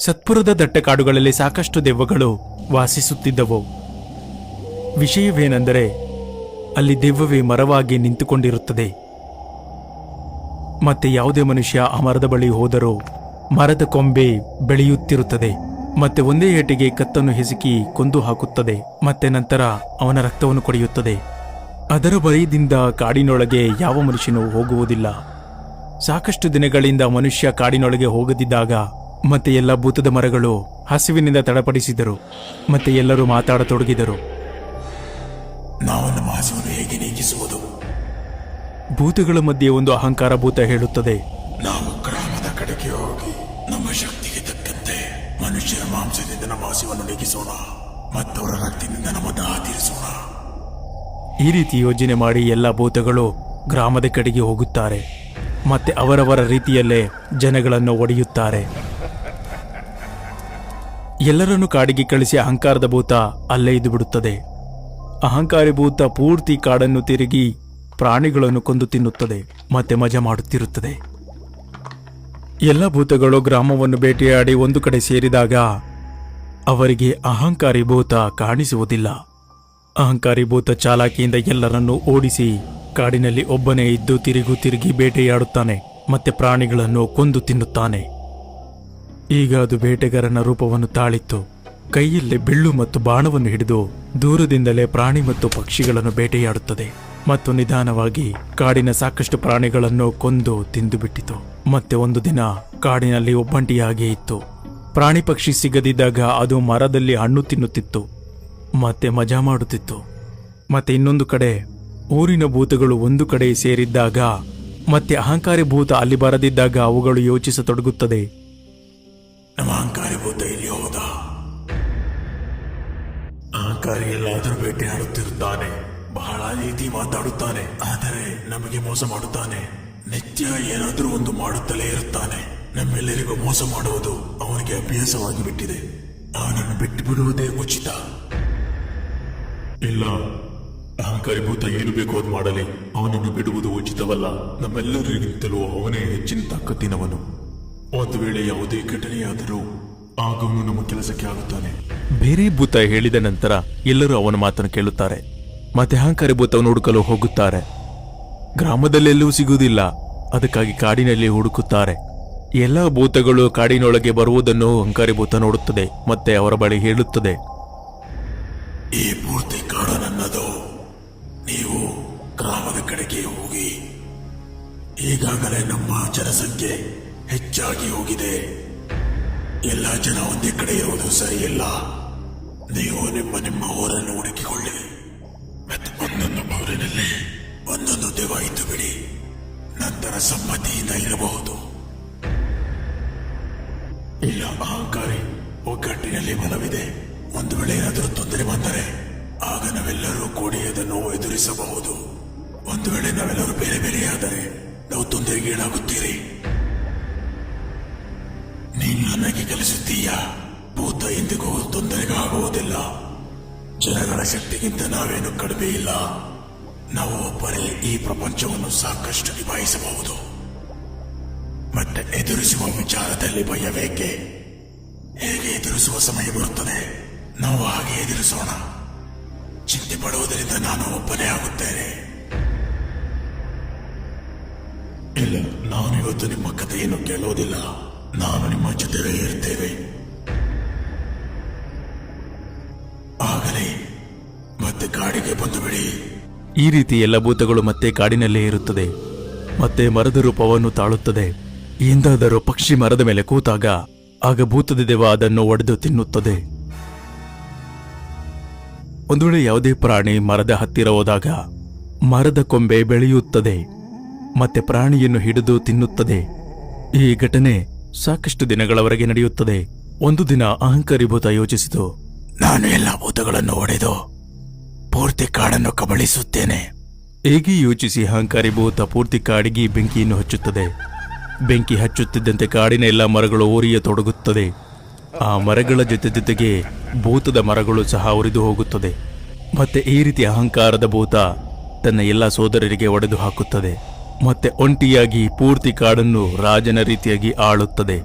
ಸತ್ಪುರದ ದಟ್ಟ ಕಾಡುಗಳಲ್ಲಿ ಸಾಕಷ್ಟು ದೆವ್ವಗಳು ವಾಸಿಸುತ್ತಿದ್ದವು. ವಿಷಯವೇನೆಂದರೆ ಅಲ್ಲಿ ದೆವ್ವವೇ ಮರವಾಗಿ ನಿಂತುಕೊಂಡಿರುತ್ತದೆ. ಮತ್ತೆ ಯಾವುದೇ ಮನುಷ್ಯ ಆ ಮರದ ಬಳಿ ಹೋದರೂ ಮರದ ಕೊಂಬೆ ಬೆಳೆಯುತ್ತಿರುತ್ತದೆ. ಮತ್ತೆ ಒಂದೇ ಏಟಿಗೆ ಕತ್ತನ್ನು ಹಿಸುಕಿ ಕೊಂದು ಹಾಕುತ್ತದೆ. ಮತ್ತೆ ನಂತರ ಅವನ ರಕ್ತವನ್ನು ಕುಡಿಯುತ್ತದೆ. ಅದರ ಭಯದಿಂದ ಕಾಡಿನೊಳಗೆ ಯಾವ ಮನುಷ್ಯನೂ ಹೋಗುವುದಿಲ್ಲ. ಸಾಕಷ್ಟು ದಿನಗಳಿಂದ ಮನುಷ್ಯ ಕಾಡಿನೊಳಗೆ ಹೋಗದಿದ್ದಾಗ ಮತ್ತೆ ಎಲ್ಲ ಭೂತದ ಮರಗಳು ಹಸಿವಿನಿಂದ ತಡಪಡಿಸಿದರು. ಮತ್ತೆ ಎಲ್ಲರೂ ಮಾತಾಡತೊಡಗಿದರು. ನಾವು ನಮ್ಮ ಹಸುವನ್ನು ಹೇಗೆ ನೀಗಿಸುವುದು? ಭೂತಗಳ ಮಧ್ಯೆ ಒಂದು ಅಹಂಕಾರ ಭೂತ ಹೇಳುತ್ತದೆ, ನಾವು ಗ್ರಾಮದ ಕಡೆಗೆ ಹೋಗಿ ನಮ್ಮ ಶಕ್ತಿಗೆ ತಕ್ಕಂತೆ ಮನುಷ್ಯರ ಮಾಂಸದಿಂದ ನಮ್ಮ ಹಸಿವನ್ನು ನೀಗಿಸೋಣ ಮತ್ತು ಅವರ ರಕ್ತದಿಂದ ನಮ್ಮ ದಾಹ ತೀರಿಸೋಣ. ಈ ರೀತಿ ಯೋಜನೆ ಮಾಡಿ ಎಲ್ಲ ಭೂತಗಳು ಗ್ರಾಮದ ಕಡೆಗೆ ಹೋಗುತ್ತಾರೆ. ಮತ್ತೆ ಅವರವರ ರೀತಿಯಲ್ಲೇ ಜನಗಳನ್ನು ಒಡೆಯುತ್ತಾರೆ. ಎಲ್ಲರನ್ನೂ ಕಾಡಿಗೆ ಕಳಿಸಿ ಅಹಂಕಾರದ ಭೂತ ಅಲ್ಲೇ ಇದ್ದು ಬಿಡುತ್ತದೆ. ಅಹಂಕಾರಿ ಭೂತ ಪೂರ್ತಿ ಕಾಡನ್ನು ತಿರುಗಿ ಪ್ರಾಣಿಗಳನ್ನು ಕೊಂದು ತಿನ್ನುತ್ತದೆ ಮತ್ತೆ ಮಜಾ ಮಾಡುತ್ತಿರುತ್ತದೆ. ಎಲ್ಲ ಭೂತಗಳು ಗ್ರಾಮವನ್ನು ಬೇಟೆಯಾಡಿ ಒಂದು ಕಡೆ ಸೇರಿದಾಗ ಅವರಿಗೆ ಅಹಂಕಾರಿ ಭೂತ ಕಾಣಿಸುವುದಿಲ್ಲ. ಅಹಂಕಾರಿ ಭೂತ ಚಾಲಾಕಿಯಿಂದ ಎಲ್ಲರನ್ನೂ ಓಡಿಸಿ ಕಾಡಿನಲ್ಲಿ ಒಬ್ಬನೇ ಇದ್ದು ತಿರುಗಿ ಬೇಟೆಯಾಡುತ್ತಾನೆ ಮತ್ತೆ ಪ್ರಾಣಿಗಳನ್ನು ಕೊಂದು ತಿನ್ನುತ್ತಾನೆ. ಈಗ ಅದು ಬೇಟೆಗಾರನ ರೂಪವನ್ನು ತಾಳಿತ್ತು. ಕೈಯಲ್ಲಿ ಬಿಲ್ಲು ಮತ್ತು ಬಾಣವನ್ನು ಹಿಡಿದು ದೂರದಿಂದಲೇ ಪ್ರಾಣಿ ಮತ್ತು ಪಕ್ಷಿಗಳನ್ನು ಬೇಟೆಯಾಡುತ್ತದೆ ಮತ್ತು ನಿಧಾನವಾಗಿ ಕಾಡಿನ ಸಾಕಷ್ಟು ಪ್ರಾಣಿಗಳನ್ನು ಕೊಂದು ತಿಂದು ಬಿಟ್ಟಿತು. ಮತ್ತೆ ಒಂದು ದಿನ ಕಾಡಿನಲ್ಲಿ ಒಬ್ಬಂಟಿಯಾಗೇ ಇತ್ತು. ಪ್ರಾಣಿ ಪಕ್ಷಿ ಸಿಗದಿದ್ದಾಗ ಅದು ಮರದಲ್ಲಿ ಹಣ್ಣು ತಿನ್ನುತ್ತಿತ್ತು ಮತ್ತೆ ಮಜಾ ಮಾಡುತ್ತಿತ್ತು. ಮತ್ತೆ ಇನ್ನೊಂದು ಕಡೆ ಊರಿನ ಭೂತಗಳು ಒಂದು ಕಡೆ ಸೇರಿದ್ದಾಗ ಮತ್ತೆ ಅಹಂಕಾರಿ ಭೂತ ಅಲ್ಲಿ ಬರದಿದ್ದಾಗ ಅವುಗಳು ಯೋಚಿಸತೊಡಗುತ್ತದೆ, ನಮ್ಮ ಅಹಂಕಾರಿ ಭೂತ ಇಲ್ಲಿ ಹೋದ. ಅಹಂಕಾರಿ ಎಲ್ಲಾದರೂ ಬೇಟೆಯಾಡುತ್ತಿರುತ್ತಾನೆ, ಬಹಳ ರೀತಿ ಮಾತಾಡುತ್ತಾನೆ, ಆದರೆ ನಮಗೆ ಮೋಸ ಮಾಡುತ್ತಾನೆ. ನಿತ್ಯ ಏನಾದರೂ ಒಂದು ಮಾಡುತ್ತಲೇ ಇರುತ್ತಾನೆ. ನಮ್ಮೆಲ್ಲರಿಗೂ ಮೋಸ ಮಾಡುವುದು ಅವನಿಗೆ ಅಭ್ಯಾಸವಾಗಿ ಬಿಟ್ಟಿದೆ. ಅವನನ್ನು ಬಿಟ್ಟು ಬಿಡುವುದೇ ಉಚಿತ. ಇಲ್ಲ, ಅಹಂಕಾರಿ ಭೂತ ಏನು ಬೇಕೋ ಅದು ಮಾಡಲಿ, ಅವನನ್ನು ಬಿಡುವುದು ಉಚಿತವಲ್ಲ. ನಮ್ಮೆಲ್ಲರಿಗಿಂತಲೂ ಅವನೇ ಹೆಚ್ಚಿನ ತಾಕತ್ತಿನವನು. ಒಂದು ವೇಳೆ ಯಾವುದೇ ಘಟನೆಯಾದರೂ ಆಗ ಅವನು ನಮ್ಮ ಕೆಲಸಕ್ಕೆ ಆಗುತ್ತಾನೆ. ಬೇರೆ ಭೂತ ಹೇಳಿದ ನಂತರ ಎಲ್ಲರೂ ಅವನ ಮಾತನ್ನು ಕೇಳುತ್ತಾರೆ. ಮತ್ತೆ ಅಹಂಕಾರಿ ಭೂತವನ್ನು ಹುಡುಕಲು ಹೋಗುತ್ತಾರೆ. ಗ್ರಾಮದಲ್ಲೆಲ್ಲೂ ಸಿಗುವುದಿಲ್ಲ. ಅದಕ್ಕಾಗಿ ಕಾಡಿನಲ್ಲಿ ಹುಡುಕುತ್ತಾರೆ. ಎಲ್ಲ ಭೂತಗಳು ಕಾಡಿನೊಳಗೆ ಬರುವುದನ್ನು ಅಹಂಕಾರಿ ಭೂತ ನೋಡುತ್ತದೆ ಮತ್ತೆ ಅವರ ಬಳಿ ಹೇಳುತ್ತದೆ, ಈ ಪೂರ್ತಿ ಕಾಡು ನನ್ನದು. ನೀವು ಗ್ರಾಮದ ಕಡೆಗೆ ಹೋಗಿ. ಈಗಾಗಲೇ ನಮ್ಮ ಜನಸಂಖ್ಯೆ ಹೆಚ್ಚಾಗಿ ಹೋಗಿದೆ. ಎಲ್ಲ ಜನ ಒಂದೇ ಕಡೆ ಇರುವುದು ಸರಿಯಿಲ್ಲ. ನೀವು ನಿಮ್ಮ ಊರನ್ನು ಹುಡುಕಿಕೊಳ್ಳಿ ಮತ್ತು ಒಂದೊಂದು ಊರಿನಲ್ಲಿ ಒಂದೊಂದು ದೆವ್ವ ಇದ್ದು ಬಿಡಿ. ನಂತರ ಸಮ್ಮತಿಯಿಂದ ಇರಬಹುದು. ಇಲ್ಲ, ಅಹಂಕಾರಿ ಒಗ್ಗಟ್ಟಿನಲ್ಲಿ ಬಲವಿದೆ. ಒಂದು ವೇಳೆ ಏನಾದರೂ ತೊಂದರೆ ಬಂದರೆ ಆಗ ನಾವೆಲ್ಲರೂ ಕೂಡಿ ಅದನ್ನು ಎದುರಿಸಬಹುದು. ಒಂದು ವೇಳೆ ನಾವೆಲ್ಲರೂ ಬೇರೆ ಬೇರೆಯಾದರೆ ನಾವು ತೊಂದರೆಗೀಡಾಗುತ್ತೀರಿ. ನೀನು ನನಗೆ ಕಲಿಸುತ್ತೀಯಾ? ಭೂತ ಎಂದಿಗೂ ತೊಂದರೆಗಾಗುವುದಿಲ್ಲ. ಜನಗಳ ಶಕ್ತಿಗಿಂತ ನಾವೇನು ಕಡಿಮೆ ಇಲ್ಲ. ನಾವು ಒಬ್ಬರೇ ಈ ಪ್ರಪಂಚವನ್ನು ಸಾಕಷ್ಟು ನಿಭಾಯಿಸಬಹುದು. ಮತ್ತೆ ಎದುರಿಸುವ ವಿಚಾರದಲ್ಲಿ ಭಯವೇಕೆ? ಹೇಗೆ ಎದುರಿಸುವ ಸಮಯ ಬರುತ್ತದೆ, ನಾವು ಹಾಗೆ ಎದುರಿಸೋಣ. ಚಿಂತೆ ಪಡುವುದರಿಂದ ನಾನು ಒಬ್ಬನೇ ಆಗುತ್ತೇನೆ. ಇಲ್ಲ, ನಾನು ಇವತ್ತು ನಿಮ್ಮ ಕಥೆಯನ್ನು ಕೇಳೋದಿಲ್ಲ. ನಾನು ನಿಮ್ಮ ಜೊತೆಗೆ ಇರ್ತೇವೆ. ಆಗಲೇ ಮತ್ತೆ ಕಾಡಿಗೆ ಬಂದು ಬಿಡಿ. ಈ ರೀತಿ ಎಲ್ಲ ಭೂತಗಳು ಮತ್ತೆ ಕಾಡಿನಲ್ಲೇ ಇರುತ್ತದೆ ಮತ್ತೆ ಮರದ ರೂಪವನ್ನು ತಾಳುತ್ತದೆ. ಎಂದಾದರೂ ಪಕ್ಷಿ ಮರದ ಮೇಲೆ ಕೂತಾಗ ಆಗ ಭೂತದ ದೆವ್ವ ಅದನ್ನು ಒಡೆದು ತಿನ್ನುತ್ತದೆ. ಒಂದು ವೇಳೆ ಯಾವುದೇ ಪ್ರಾಣಿ ಮರದ ಹತ್ತಿರ ಹೋದಾಗ ಮರದ ಕೊಂಬೆ ಬೆಳೆಯುತ್ತದೆ ಮತ್ತೆ ಪ್ರಾಣಿಯನ್ನು ಹಿಡಿದು ತಿನ್ನುತ್ತದೆ. ಈ ಘಟನೆ ಸಾಕಷ್ಟು ದಿನಗಳವರೆಗೆ ನಡೆಯುತ್ತದೆ. ಒಂದು ದಿನ ಅಹಂಕಾರಿ ಭೂತ ಯೋಚಿಸಿತು, ನಾನು ಎಲ್ಲ ಭೂತಗಳನ್ನು ಒಡೆದು ಪೂರ್ತಿ ಕಾಡನ್ನು ಕಬಳಿಸುತ್ತೇನೆ. ಹೇಗೆ ಯೋಚಿಸಿ ಅಹಂಕಾರಿ ಭೂತ ಪೂರ್ತಿ ಕಾಡಿಗೆ ಬೆಂಕಿಯನ್ನು ಹಚ್ಚುತ್ತದೆ. ಬೆಂಕಿ ಹಚ್ಚುತ್ತಿದ್ದಂತೆ ಕಾಡಿನ ಎಲ್ಲ ಮರಗಳು ಉರಿಯತೊಡಗುತ್ತದೆ. ಆ ಮರಗಳ ಜೊತೆಗೆ ಭೂತದ ಮರಗಳು ಸಹ ಉರಿದು ಹೋಗುತ್ತದೆ. ಮತ್ತೆ ಈ ರೀತಿ ಅಹಂಕಾರದ ಭೂತ ತನ್ನ ಎಲ್ಲ ಸೋದರರಿಗೆ ಒಡೆದು ಹಾಕುತ್ತದೆ ಮತ್ತೆ ಒಂಟಿಯಾಗಿ ಪೂರ್ತಿ ಕಾಡನ್ನು ರಾಜನ ರೀತಿಯಾಗಿ ಆಳುತ್ತದೆ.